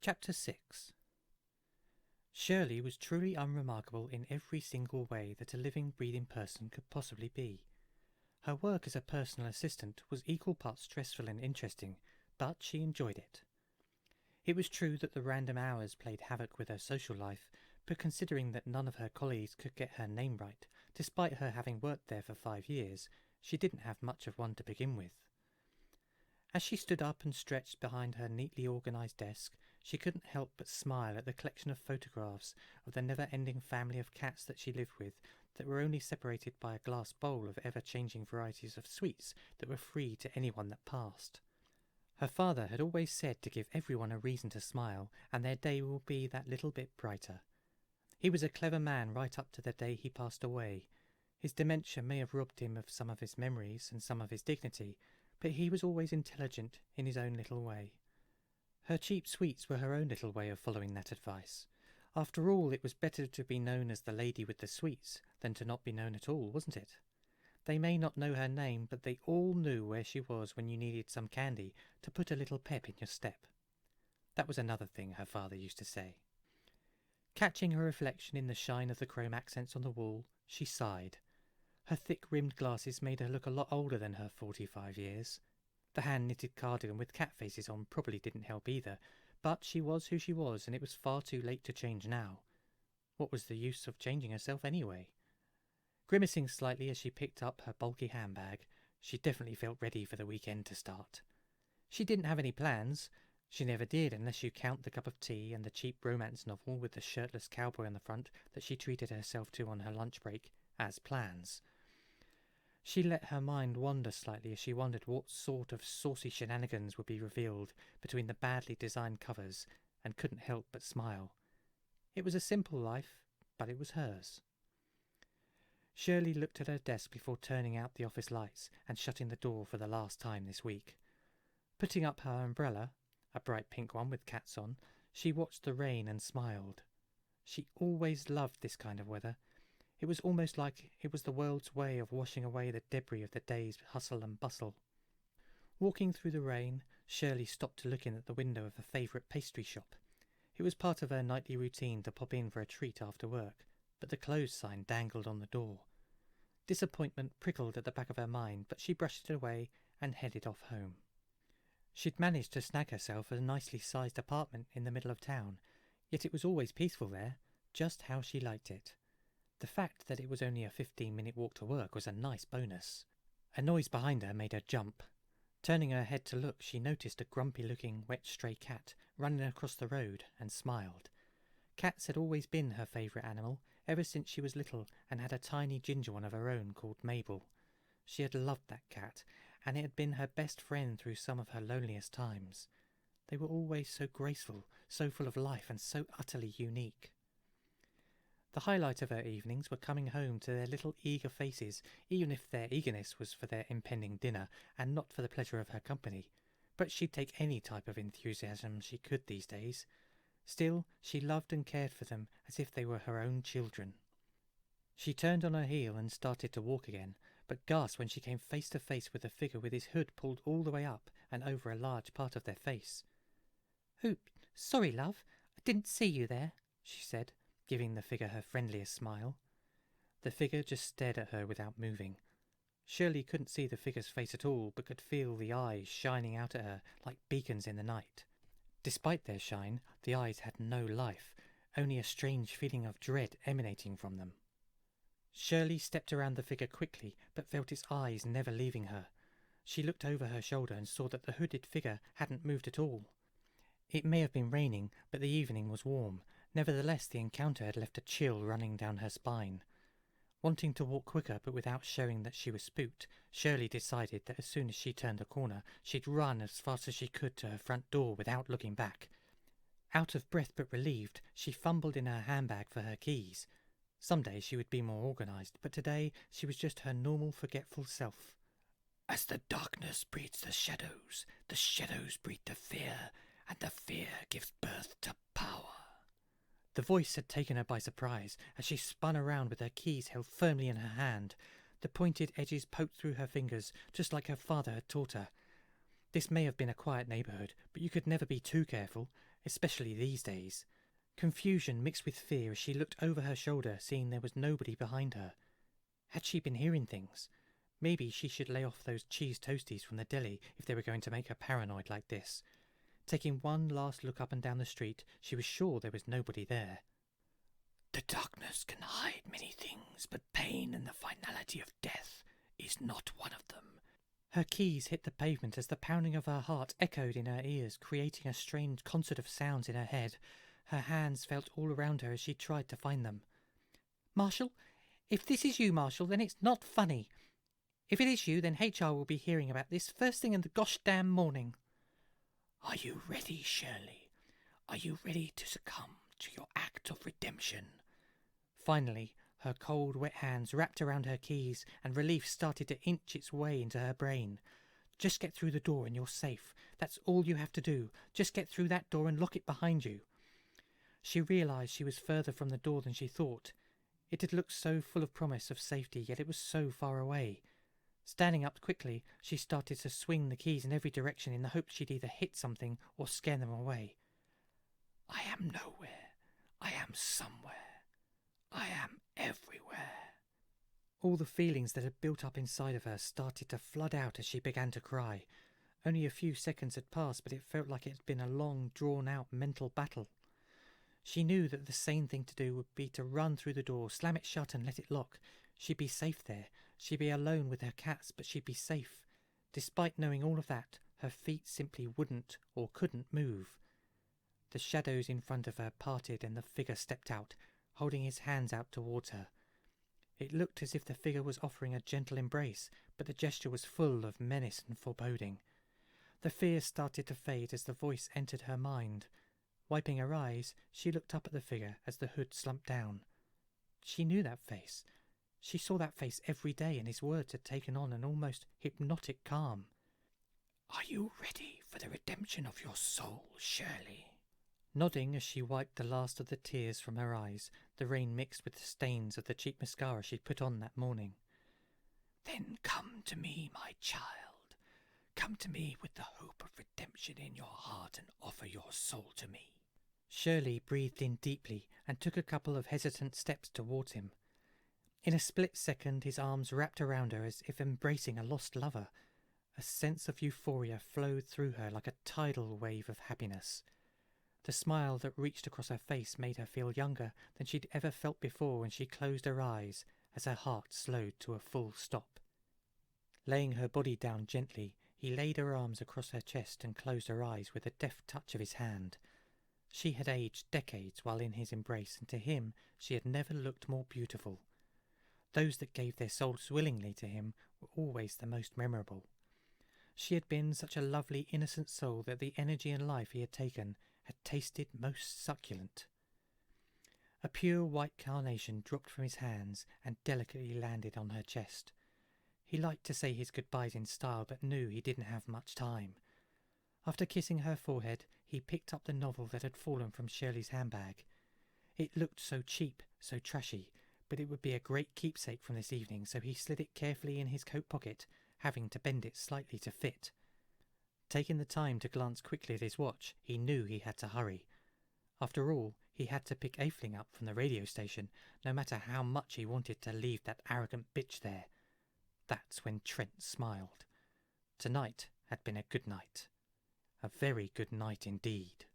Chapter 6. Shirley was truly unremarkable in every single way that a living, breathing person could possibly be. Her work as a personal assistant was equal parts stressful and interesting, but she enjoyed it. It was true that the random hours played havoc with her social life, but considering that none of her colleagues could get her name right, despite her having worked there for 5 years, she didn't have much of one to begin with. As she stood up and stretched behind her neatly organised desk, she couldn't help but smile at the collection of photographs of the never-ending family of cats that she lived with, that were only separated by a glass bowl of ever-changing varieties of sweets that were free to anyone that passed. Her father had always said to give everyone a reason to smile, and their day will be that little bit brighter. He was a clever man right up to the day he passed away. His dementia may have robbed him of some of his memories and some of his dignity, but he was always intelligent in his own little way. Her cheap sweets were her own little way of following that advice. After all, it was better to be known as the lady with the sweets than to not be known at all, wasn't it? They may not know her name, but they all knew where she was when you needed some candy to put a little pep in your step. That was another thing her father used to say. Catching her reflection in the shine of the chrome accents on the wall, she sighed. Her thick-rimmed glasses made her look a lot older than her 45 years. The hand-knitted cardigan with cat faces on probably didn't help either, but she was who she was, and it was far too late to change now. What was the use of changing herself anyway? Grimacing slightly as she picked up her bulky handbag, she definitely felt ready for the weekend to start. She didn't have any plans. She never did, unless you count the cup of tea and the cheap romance novel with the shirtless cowboy on the front that she treated herself to on her lunch break as plans. She let her mind wander slightly as she wondered what sort of saucy shenanigans would be revealed between the badly designed covers, and couldn't help but smile. It was a simple life, but it was hers. Shirley looked at her desk before turning out the office lights and shutting the door for the last time this week. Putting up her umbrella, a bright pink one with cats on, she watched the rain and smiled. She always loved this kind of weather. It was almost like it was the world's way of washing away the debris of the day's hustle and bustle. Walking through the rain, Shirley stopped to look in at the window of a favourite pastry shop. It was part of her nightly routine to pop in for a treat after work, but the closed sign dangled on the door. Disappointment prickled at the back of her mind, but she brushed it away and headed off home. She'd managed to snag herself a nicely sized apartment in the middle of town, yet it was always peaceful there, just how she liked it. The fact that it was only a 15-minute walk to work was a nice bonus. A noise behind her made her jump. Turning her head to look, she noticed a grumpy-looking wet stray cat running across the road and smiled. Cats had always been her favourite animal, ever since she was little, and had a tiny ginger one of her own called Mabel. She had loved that cat, and it had been her best friend through some of her loneliest times. They were always so graceful, so full of life, and so utterly unique. The highlight of her evenings were coming home to their little eager faces, even if their eagerness was for their impending dinner and not for the pleasure of her company. But she'd take any type of enthusiasm she could these days. Still, she loved and cared for them as if they were her own children. She turned on her heel and started to walk again, but gasped when she came face to face with a figure with his hood pulled all the way up and over a large part of their face. "Oops, sorry, love, I didn't see you there," she said, giving the figure her friendliest smile. The figure just stared at her without moving. Shirley couldn't see the figure's face at all, but could feel the eyes shining out at her like beacons in the night. Despite their shine, the eyes had no life, only a strange feeling of dread emanating from them. Shirley stepped around the figure quickly, but felt its eyes never leaving her. She looked over her shoulder and saw that the hooded figure hadn't moved at all. It may have been raining, but the evening was warm. Nevertheless, the encounter had left a chill running down her spine. Wanting to walk quicker, but without showing that she was spooked, Shirley decided that as soon as she turned a corner, she'd run as fast as she could to her front door without looking back. Out of breath but relieved, she fumbled in her handbag for her keys. Some days she would be more organised, but today she was just her normal, forgetful self. "As the darkness breeds the shadows breed the fear, and the fear gives birth to power." The voice had taken her by surprise as she spun around with her keys held firmly in her hand. The pointed edges poked through her fingers, just like her father had taught her. This may have been a quiet neighbourhood, but you could never be too careful, especially these days. Confusion mixed with fear as she looked over her shoulder, seeing there was nobody behind her. Had she been hearing things? Maybe she should lay off those cheese toasties from the deli if they were going to make her paranoid like this. Taking one last look up and down the street, she was sure there was nobody there. The darkness can hide many things, but pain and the finality of death is not one of them. Her keys hit the pavement as the pounding of her heart echoed in her ears, creating a strange concert of sounds in her head. Her hands felt all around her as she tried to find them. "Marshall? If this is you, Marshall, then it's not funny. If it is you, then HR will be hearing about this first thing in the gosh damn morning." Are you ready, Shirley? Are you ready to succumb to your act of redemption? Finally, her cold, wet hands wrapped around her keys, and relief started to inch its way into her brain. Just get through the door and you're safe. That's all you have to do. Just get through that door and lock it behind you. She realised she was further from the door than she thought. It had looked so full of promise of safety, yet it was so far away. Standing up quickly, she started to swing the keys in every direction in the hope she'd either hit something or scare them away. I am nowhere. I am somewhere. I am everywhere. All the feelings that had built up inside of her started to flood out as she began to cry. Only a few seconds had passed, but it felt like it had been a long, drawn-out mental battle. She knew that the sane thing to do would be to run through the door, slam it shut and let it lock. She'd be safe there. She'd be alone with her cats, but she'd be safe. Despite knowing all of that, her feet simply wouldn't or couldn't move. The shadows in front of her parted and the figure stepped out, holding his hands out towards her. It looked as if the figure was offering a gentle embrace, but the gesture was full of menace and foreboding. The fear started to fade as the voice entered her mind. Wiping her eyes, she looked up at the figure as the hood slumped down. She knew that face. She saw that face every day, and his words had taken on an almost hypnotic calm. Are you ready for the redemption of your soul, Shirley? Nodding as she wiped the last of the tears from her eyes, the rain mixed with the stains of the cheap mascara she'd put on that morning. Then come to me, my child. Come to me with the hope of redemption in your heart and offer your soul to me. Shirley breathed in deeply and took a couple of hesitant steps towards him. In a split second, his arms wrapped around her as if embracing a lost lover. A sense of euphoria flowed through her like a tidal wave of happiness. The smile that reached across her face made her feel younger than she'd ever felt before when she closed her eyes as her heart slowed to a full stop. Laying her body down gently, he laid her arms across her chest and closed her eyes with a deft touch of his hand. She had aged decades while in his embrace, and to him she had never looked more beautiful. Those that gave their souls willingly to him were always the most memorable. She had been such a lovely, innocent soul that the energy and life he had taken had tasted most succulent. A pure white carnation dropped from his hands and delicately landed on her chest. He liked to say his goodbyes in style, but knew he didn't have much time. After kissing her forehead, he picked up the novel that had fallen from Shirley's handbag. It looked so cheap, so trashy, but it would be a great keepsake from this evening, so he slid it carefully in his coat pocket, having to bend it slightly to fit. Taking the time to glance quickly at his watch, he knew he had to hurry. After all, he had to pick Aifling up from the radio station, no matter how much he wanted to leave that arrogant bitch there. That's when Trent smiled. Tonight had been a good night. A very good night indeed.